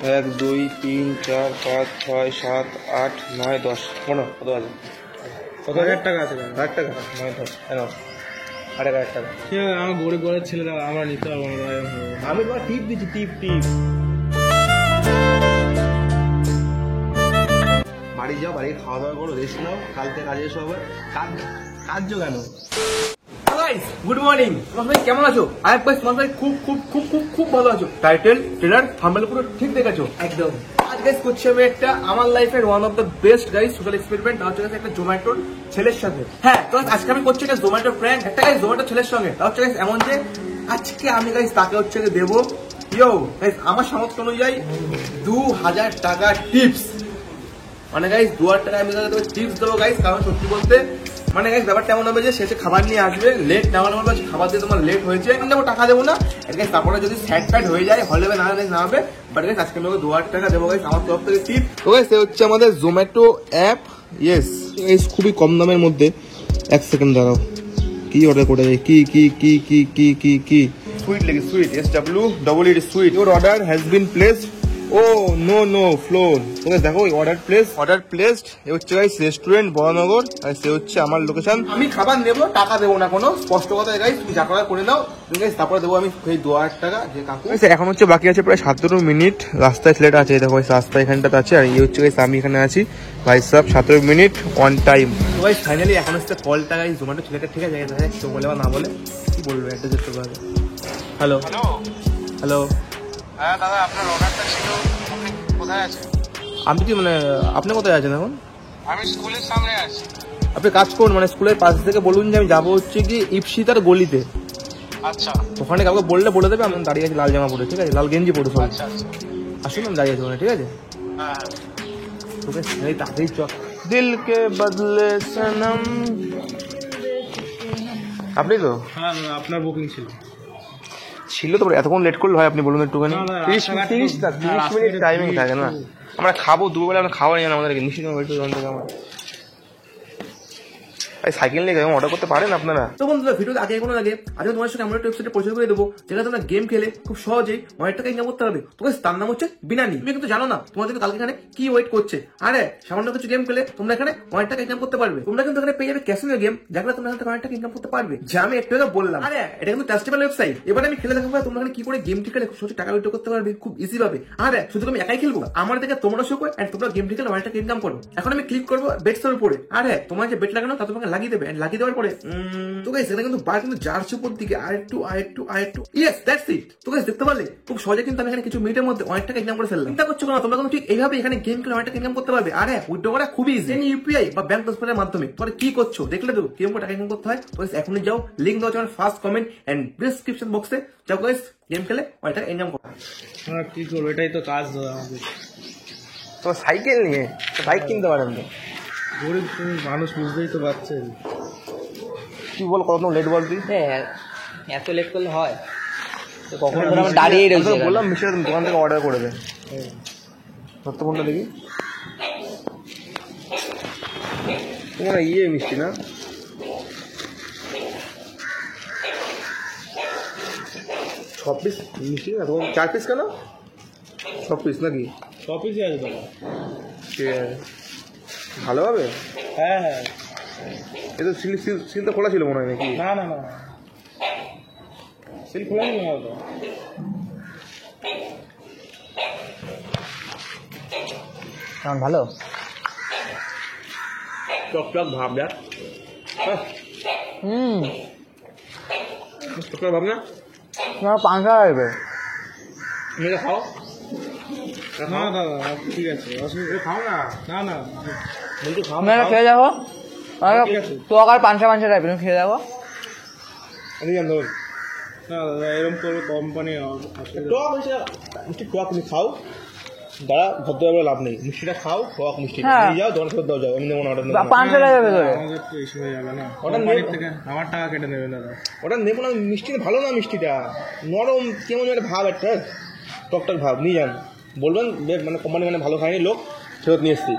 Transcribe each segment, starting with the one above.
1 2 3 4 5 6 7 8 9 10 15 কত আছে? কত? 1000 টাকা আছে। 1000 টাকা 9 10 এনো 8,000 টাকা। ঠিক আছে, আমার গরিব ঘরের ছেলেরা আমরা নিতে পারবো না। আমি তোমার টিপ দিচ্ছি, টিপ। বাড়ি যাও, বাড়ি খাওয়া দাওয়া করো, রেস্ট নাও, কালকে কাজে এসো আবার। কাজ কেন? গুড মর্নিং, তোমার কেমন আছো? আই গাইস তোমার খুব খুব খুব খুব খুব ভালো আছো। টাইটেল ট্রেলার থাম্বনেল পুরো ঠিক দেখেছো একদম। আজ গাইস করছি আমি একটা আমার লাইফের one of the best guys social experiment. তার হচ্ছে একটা জোম্যাটোর ছেলের সাথে। হ্যাঁ, তো আজকে আমি করছি একটা জোম্যাটো প্র্যাঙ্ক, একটা গাইস জোম্যাটো ছেলের সঙ্গে। তার হচ্ছে গাইস এমন যে আজকে আমি গাইস তাকে হচ্ছে দেবো গাইস আমার সামর্থ্য অনুযায়ী 2000 টাকা টিপস। মানে গাইস 2000 টাকা আমি তাকে টিপস দেবো গাইস। কারণ সত্যি বলতে মানে গাইস ব্যাপারটা এমন হবে যে শেষে খাবার নিয়ে আসবে, লেট না হলে বলবো খাবার দিয়ে তোমার লেট হয়েছে, দেবো টাকা দেবো না গাইস। তারপরে যদি স্যাড প্যাড হয়ে যায় হলে না হবে, বাট গাইস আজকে আমি 2000 টাকা দেবো গাইস আমার তরফ থেকে টিপ। তো গাইস এ হচ্ছে আমাদের জোম্যাটো অ্যাপ। ইয়েস গাইস, খুবই কম দামের মধ্যে। 1 সেকেন্ড দাঁড়াও, কি অর্ডার করে যায়? কি সুইট লেগে, sweet SWEET sweet. Your order has been placed. Oh no floor. তোমরা দেখো অর্ডার প্লেসড। এ হচ্ছে গাইস রেস্টুরেন্ট বড়নগর, আর সে হচ্ছে আমার লোকেশন। আমি খাবার নেবো, টাকা দেবো না কোনো, স্পষ্ট কথা গাইস। তুমি যা করার করে নাও গাইস, তারপরে দেবো আমি সেই 2000 টাকা যে কাকু। এখন হচ্ছে বাকি আছে প্রায় 17 মিনিট। রাস্তায় ছেলেটা আছে, দেখো রাস্তা এখানটাতে আছে, আর এই হচ্ছে গাইস আমি এখানে আছি। ভাই সাহেব 17 মিনিট অন টাইম। তো গাইস ফাইনালি এখন হচ্ছে কলটা গাইস জোম্যাটো ছেলেটা, ঠিক আছে তো বলে বা না বলে কি বলবে একটা যেতে পারবে। হ্যালো। হ্যাঁ দাদা, আপনার অর্ডারটা ছিল, আপনি কোথায় আছেন? আমি কি মানে আপনি কোথায় আছেন এখন? আমি স্কুলের সামনে আছি। আপনি কাজ করুন, মানে স্কুলের পাশ থেকে বলুন যে আমি যাবো হচ্ছে কি ইপসিতার গলিতে। আচ্ছা, ওখানে কাউকে বলে দেবে আমি দাঁড়িয়ে আছি লাল জামা পরে, ঠিক আছে, লাল গেঞ্জি পরে সব। আচ্ছা আসুন, আমি দাঁড়িয়ে আছি ওখানে, ঠিক আছে। হ্যাঁ তোকে তাড়াতাড়ি চল। দিল কে বদলে সনম। আপনি তো? হ্যাঁ, আপনার বুকিং ছিল তো এতক্ষণ লেট করলে হয়? আপনি বলুন একটুখানি। 30 মিনিট টাইমিং থাকে না? আমরা খাবো দুবেলা, আমরা খাওয়া নিয়ে আমাদের নিশ্চিত আমার সাইকেল নিয়ে অর্ডার করতে পারেন আপনারা। তো বন্ধুরা ভিডিও আগে কোনো আগে তোমার সঙ্গে আমরা একটা ওয়েবসাইটে পরিচয় করে দেবো, যেখানে তোমরা গেম খেলে খুব সহজেই অনেক টাকা ইনকাম করতে পারবে। তো তার নাম হচ্ছে বিনানি। তুমি কিন্তু জানো না তোমাদের কালকে এখানে কি ওয়েট করছে। আরে সামান্য কিছু গেম খেলে তোমরা এখানে অনেক টাকা ইনকাম করতে পারবে। তোমরা কিন্তু এখানে পেয়ে যাবে ক্যাসিনো গেম, যেখানে তোমরা এখান থেকে অনেক টাকা ইনকাম করতে পারবে, যা আমি একটু আগে বললাম। আরে এটা কিন্তু ট্রাস্টেবল ওয়েবসাইট। এবার আমি খেলে দেখাবো তোমরা এখানে কি করে গেমটি খেলে খুব সহজে টাকা উইথড্র করতে পারবে খুব ইজি ভাবে। আরে শুধু আমি একাই খেলবো, আমার দেখে তোমরা শো করো এন্ড তোমরা গেমটি খেলে অনেক টাকা ইনকাম করো। এখন আমি ক্লিক করবো বেটস এর উপরে। আরে তোমার যে বেট লাগানো তা তোমাকে লাগিয়ে দেবে, লাগিয়ে দেওয়ার পরে তো গাইস এটা কিন্তু বার কিন্তু যাচ্ছে উপর দিকে আরেকটু। Yes that's it. তো গাইস দেখতে পারলে খুব সহজে কিন্তু আমি এখানে কিছু মিনিটের মধ্যে অনেক টাকা ইনকাম করে ফেললাম। চিন্তা করছো না, তোমরা কিন্তু ঠিক এইভাবে এখানে গেম খেলে অনেক টাকা ইনকাম করতে পারবে। আরে উইথড্র করা খুবই ইজি, ইউপিআই বা ব্যাংক ট্রান্সফারের মাধ্যমে। তোমরা কি করছো দেখলে তো কিরকম টাকা ইনকাম করতে হয়। তো গাইস এখনই যাও, লিংক দেওয়া আছে আমার ফার্স্ট কমেন্ট এন্ড ডেসক্রিপশন বক্সে। যাও গাইস গেম খেলে অনেক টাকা ইনকাম করো। আমরা কি করবো, এটাই তো কাজ আমাদের। তো সাইকেল নিয়ে বাইক কিনতে পারেন তো, গরিব মানুষ বুঝতেই তো পারছেন। কি বল কত লেট বল তুই? এত লেট করলে হয়? তো কখন দাঁড়িয়ে রয়েছে, বললাম মিশে দোকান থেকে অর্ডার করে দেন। সত্য ফোনটা দেখি, তোমার ইয়ে মিষ্টি না? ছ পিস মিষ্টি না তোমার? 4 পিস কেন? 6 পিস নাকি? 6 পিসই আছে দাদা। ঠিক আছে, ভালো হবে। হ্যাঁ, এটা সিলটা খোলা ছিল মনে হয় নাকি? না সিল খোলা ছিল না। কেমন ভালো? টক ভাব দেখ। টক ভাব না? তোমার 500 আসবে। এটা খাও না দাদা ঠিক আছে, অসুবিধা খাও না। না বলছি খাও না, খেয়ে যাবো তো আর 500 টাইপের খেয়ে যাবো। না দাদা এরকম করবে কোম্পানি। টক মিষ্টি টক তুমি খাও, দাঁড়া ভদ্রভাবে লাভ নেই। মিষ্টিটা খাও, টক মিষ্টি নিয়ে যাও, দোকান থেকে দাও, যাও। এমনি মনে অর্ডার 500 টাকা ভেতরে আমাদের তো ইস্যু হয়ে যাবে না, কোম্পানির থেকে আমার টাকা কেটে নেবে দাদা। ওটা নেবো না, মিষ্টিটা ভালো না, মিষ্টিটা নরম কেমন একটা ভাব, একটা টকটক ভাব। নিয়ে যান, বলবেন মানে কোম্পানি মানে ভালো খায়নি, লোক ফেরত নিয়ে এসছি।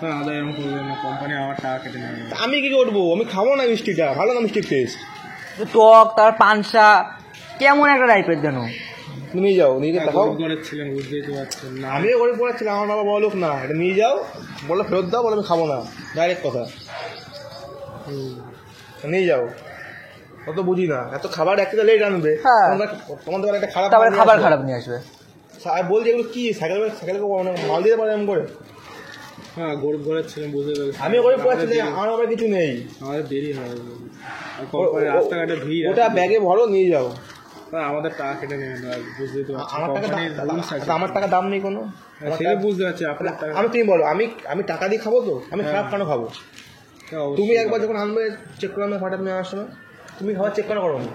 না দাদা এরকম করবে না, কোম্পানি আমার টাকা কেটে নেবে। আমি কি করবো? আমি খাবো না মিষ্টিটা, ভালো না মিষ্টির টেস্ট। টক তার 500 কেমন একটা টাইপের যেন। তুমি নিয়ে যাও, নিয়ে গিয়ে দেখাও। গরিব ছিলেন, বুঝতেই তো পারছেন না। আমিও গরিব করেছিলাম, আমার বাবা বড় লোক না। এটা নিয়ে যাও, বলো ফেরত দাও, বলে আমি খাবো না, ডাইরেক্ট কথা। নিয়ে যাও, অত বুঝি না। এত খাবার একটা লেট আনবে, হ্যাঁ। তোমাদের একটা খারাপ তারপরে নিয়ে খাবার আসবে। খারাপ নিয়ে আসবে। বলছি এগুলো কি সাইকেল সাইকেলকে মাল দিতে পারে এমন করে? হ্যাঁ, গরিব ঘরের ছিলেন, বুঝতে পেরেছি। আমিও গরিব করেছি, আমার আবার কিছু নেই। আমাদের দেরি হয়, রাস্তাঘাটে ভিড়। ওটা ব্যাগে ভরো, নিয়ে যাও। আমাদের টাকা কেটে নেবেন, বুঝতেই তো পারছেন। আমার টাকা কোম্পানির rules আছে। আমার টাকা দাম নেই কোনো। সেটা বুঝতে পারছি, আপনার টাকা। আমি তুমি বলো, আমি টাকা দিয়ে খাবো তো? আমি খারাপ কেন খাবো? তুমি একবার যখন আনবে চেক করে আনবে, হঠাৎ নিয়ে আসার সময় তুমি খাবার চেক কেন করো না?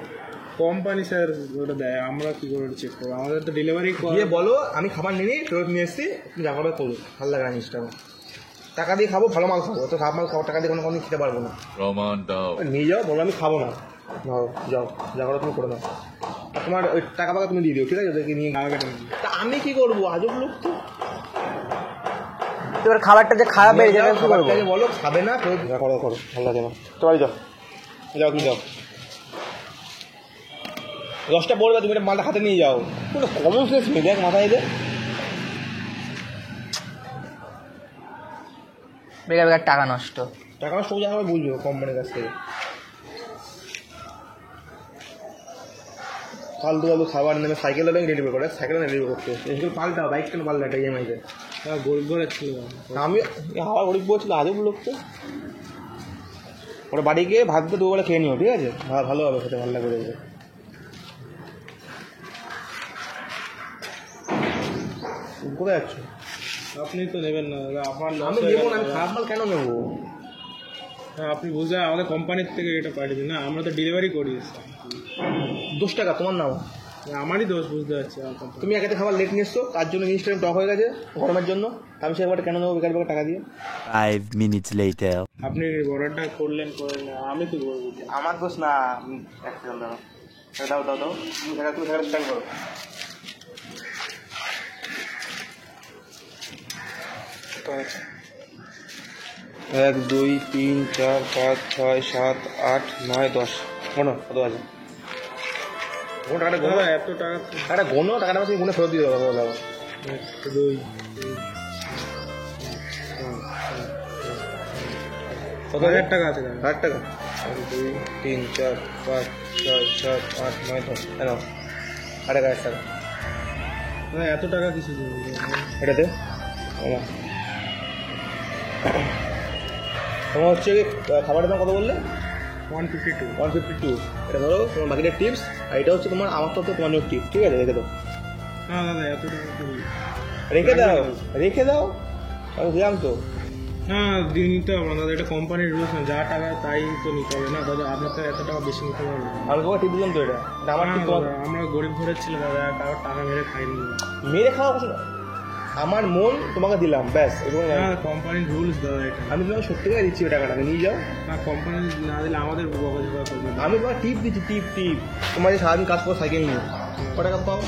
কোম্পানি স্যার ওটা দেয়, আমরা কি করে চেক করবো? আমাদের তো ডেলিভারি গিয়ে বলো আমি খাবার নিয়ে ফেরত নিয়ে এসেছি, তুমি যা করবে করো, ভালো লাগে না জিনিসটা আমার। টাকা দিয়ে খাবো, ভালো মাল খাবো, তো খারাপ মাল খাবো টাকা দিয়ে কোনো খেতে পারবো না। নিয়ে যাও, বলো আমি খাবো না, নাও যাও, যা করো তুমি করে নাও। আর তোমার ওই টাকা পাকা তুমি দিয়ে দিও, ঠিক আছে? ওদেরকে নিয়ে তা আমি কি করবো? আজব লোক তো। এবার খাবারটা যে খারাপ হয়ে যাবে কি করবো? বলো খাবে না, ফেরত করো, করো, ভালো লাগে না। তো বাড়ি যাও, যাও তুমি যাও। 10টা পড়বে, তুমি এটা মালটা হাতে নিয়ে যাও। কোনো কমন সেন্স নেই, দেখ মাথায় এদের। বেকার বেকার টাকা নষ্ট। টাকা সোজা হবে বুঝবো কোম্পানির কাছ থেকে। ফালতু ফালতু খাবার নেমে সাইকেল ডেলিভারি করে, সাইকেল ডেলিভারি করতে এগুলো পাল্টাও, বাইক কেন পাল্টা ইএমআইতে? হ্যাঁ, গরিব ঘরের ছিল। আমি হাওয়া গরিব বলছিল, আজব লোক তো। ওরা বাড়ি গিয়ে ভাত দিয়ে দুবেলা খেয়ে নিও, ঠিক আছে? ভালো হবে, খেতে ভালো লাগবে দেখবে। কোথায় যাচ্ছ? আপনি তো নেবেন না, আপনার আমি নেবো না, আমি খারাপ মাল কেন নেবো? হ্যাঁ, আপনি বুঝে আমাদের কোম্পানির থেকে এটা পাঠিয়ে দিন না, আমরা তো ডেলিভারি করি। 10 টাকা তোমার নাও, আমারই দোষ, বুঝতে পারছি। তুমি একাতে খাবার লেট নিয়ে এসছো, তার জন্য জিনিসটা টক হয়ে গেছে গরমের জন্য। আমি সে কেন নেবো বেকার বেকার টাকা দিয়ে? 5 minutes later. আপনি অর্ডারটা করলেন, আমি তো করবো। আমার দোষ না। এক সেকেন্ড দাও, দাও দাও দাও, তুমি সেখানে স্ট্যান্ড করো। এক 2 3 4 5 6 7 8 9 10 গোনো, কত আছে? টাকাটা গোনো, এত টাকা টাকাটা গোনো, টাকাটা আমাকে গুনে ফেরত দিয়ে দেবো। দাও, 2 কত? 1000 টাকা আছে। 8 টাকা। 1 2 3 4 5 6 7 8 9 10 এনাও 8 টাকা, 1 টাকা। এত টাকা কিছু এটাতে তোমার হচ্ছে খাবারের দাম কত বললে? 152। 152। এটা ধরো তোমার বাকিটা টিপস, আর এটা হচ্ছে তোমার আমার তরফ থেকে তোমার জন্য টিপস, ঠিক আছে? রেখে দাও, না দাদা, এত টাকা রেখে দাও, রেখে দাও, আমি দিলাম তো। হ্যাঁ, দিয়ে নিতে হবে না দাদা, এটা কোম্পানির রুলস না, যা টাকা তাই তো নিতে হবে না দাদা। আপনার তো এত টাকা বেশি নিতে পারবে না। আমি তোমাকে টিপ দিলাম তো, এটা আমার টিপ। আমরা গরিব ঘরের ছিল দাদা, কারোর টাকা মেরে খাইনি। মেরে খাওয়া কিছু না, আমার মন তোমাকে দিলাম, ব্যাস। হ্যাঁ, কোম্পানির রুলস দাদা এটা। আমি তোমাকে সত্যি করে দিচ্ছি ওই টাকাটা, নিয়ে যাও। না, কোম্পানি না দিলে আমাদের বকাঝকা করবে। আমি তোমার টিপ দিচ্ছি, টিপ টিপ। তোমার যে সারাদিন কাজ করো সাইকেল নিয়ে, ক টাকা পাও?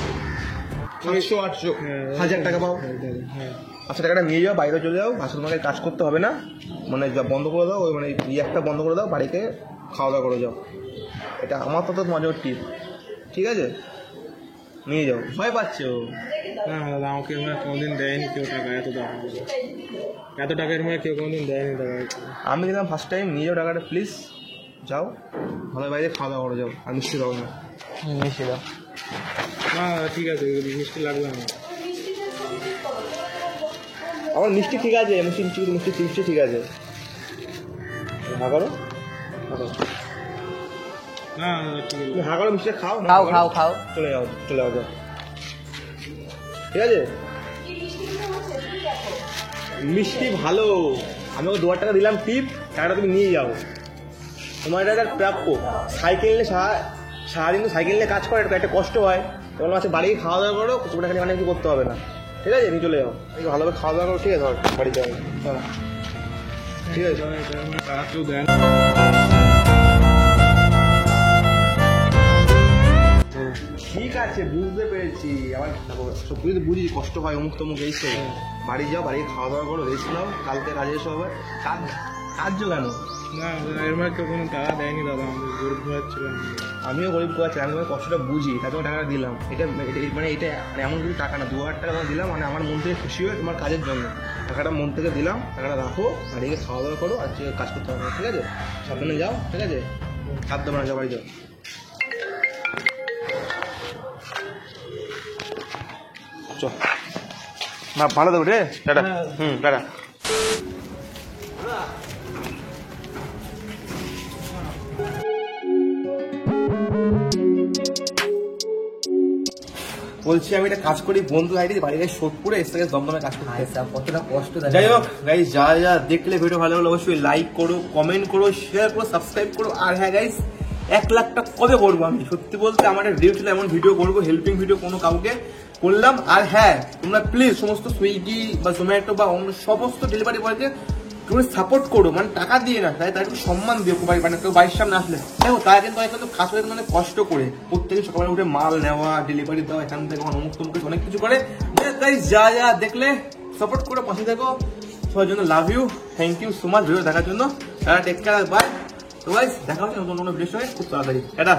700 800 1000 টাকা পাও। হ্যাঁ, আচ্ছা, টাকাটা নিয়ে যাও, বাইরে চলে যাও, আসলে তোমাকে কাজ করতে হবে না, মানে বন্ধ করে দাও, ওই মানে একটা বন্ধ করে দাও, বাড়িতে খাওয়া দাওয়া করে যাও। এটা আমার তো তোমার জন্য টিপ, ঠিক আছে? নিয়ে যাও। ভয় পাচ্ছে ও। না দাদা, আমাকে মানে কোনোদিন দেয়নি কেউ টাকা, এত টাকার মানে কেউ কোনোদিন দেয়নি টাকা। আমি দিলাম ফার্স্ট টাইম, নিয়ে যাও টাকাটা প্লিজ, যাও ভালো, বাইরে খাওয়া দাওয়া করে যাও। আর মিষ্টি দাও না, মিশে দাও। না ঠিক আছে, মিষ্টি লাগবে না। আমার মিষ্টি ঠিক আছে, মিষ্টি মিষ্টি মিষ্টি ঠিক আছে। হা করো, না ঠিক আছে, তুমি হা করো, মিষ্টি খাও, খাও খাও খাও। চলে যাও, চলে যাও, যাও, ঠিক আছে? মিষ্টি ভালো, আমি ওকে 2 টাকা দিলাম টিপ, টাকাটা তুমি নিয়ে যাও। তোমার এটা একটা প্রাপ্য। সাইকেল নিয়ে সারাদিন তো সাইকেল নিয়ে কাজ করে, এটা একটা কষ্ট হয়। তোমার মাঝে বাড়ি খাওয়া দাওয়া করো, তোমরা এখানে অনেক কিছু করতে হবে না, ঠিক আছে? নিয়ে চলে যাও, ভালোভাবে খাওয়া দাওয়া করো, ঠিক আছে? ধর বাড়িতে যাও, ঠিক আছে? টাকা কেউ দেয় না। ঠিক আছে, বুঝতে পেরেছি। আমার সব কিছু বুঝি, কষ্ট হয়, অমুক তমুক এই সব। বাড়ি যাও, বাড়ি খাওয়া দাওয়া করো, রেস্ট নাও, কালকে কাজে এসে হবে। কার্য কেন? না এর মধ্যে কোনো টাকা দেয়নি দাদা, আমাদের গরিব ঘর ছিল। আমিও গরিব করেছি, আমি তোমার কষ্টটা বুঝি, তাই তোমার টাকাটা দিলাম। এটা মানে এটা মানে এমন কিছু টাকা না, 2000 টাকা তোমার দিলাম, মানে আমার মন থেকে খুশি হয়ে তোমার কাজের জন্য টাকাটা মন থেকে দিলাম। টাকাটা রাখো আর এদিকে খাওয়া দাওয়া করো, আর কাজ করতে হবে, ঠিক আছে? সাবধানে যাও, ঠিক আছে? হাত দেবো না, যাও বাড়ি যাও। চ না, ভালো দেবো রে, টাটা। টাটা। বলছি আমি একটা কাজ করি, বন্ধু আইডি বাড়ি গায়ে সোদপুরে এসে থেকে দমদমে কাজ করতে। কতটা কষ্ট যাই হোক গাইস, যা যা দেখলে ভিডিও ভালো হলে অবশ্যই লাইক করো, কমেন্ট করো, শেয়ার করো, সাবস্ক্রাইব করো। আর হ্যাঁ গাইস, 1 লাখটা কবে করবো? আমি সত্যি বলতে আমার ড্রিম ছিল এমন ভিডিও করবো, হেল্পিং ভিডিও কোনো কাউকে করলাম। আর হ্যাঁ, তোমরা প্লিজ সমস্ত সুইগি বা জোম্যাটো বা অন্য সমস্ত ডেলিভারি বয়কে তুমি সাপোর্ট করো, মানে টাকা দিয়ে না, তাই তার একটু সম্মান দিও। মানে কেউ বাড়ির সামনে আসলে দেখো, তারা কিন্তু কাজ করে মানে কষ্ট করে প্রত্যেকে সকালে উঠে মাল নেওয়া, ডেলিভারি দেওয়া, এখান থেকে অমুক তমুক অনেক কিছু করে। গাইস যা যা দেখলে সাপোর্ট করে পাশে দেখো। সবার জন্য love you, thank you so much video দেখার জন্য। Take care, bye. তো গাইস দেখা হচ্ছে নতুন কোনো ভিডিওর সঙ্গে খুব তাড়াতাড়ি। এটা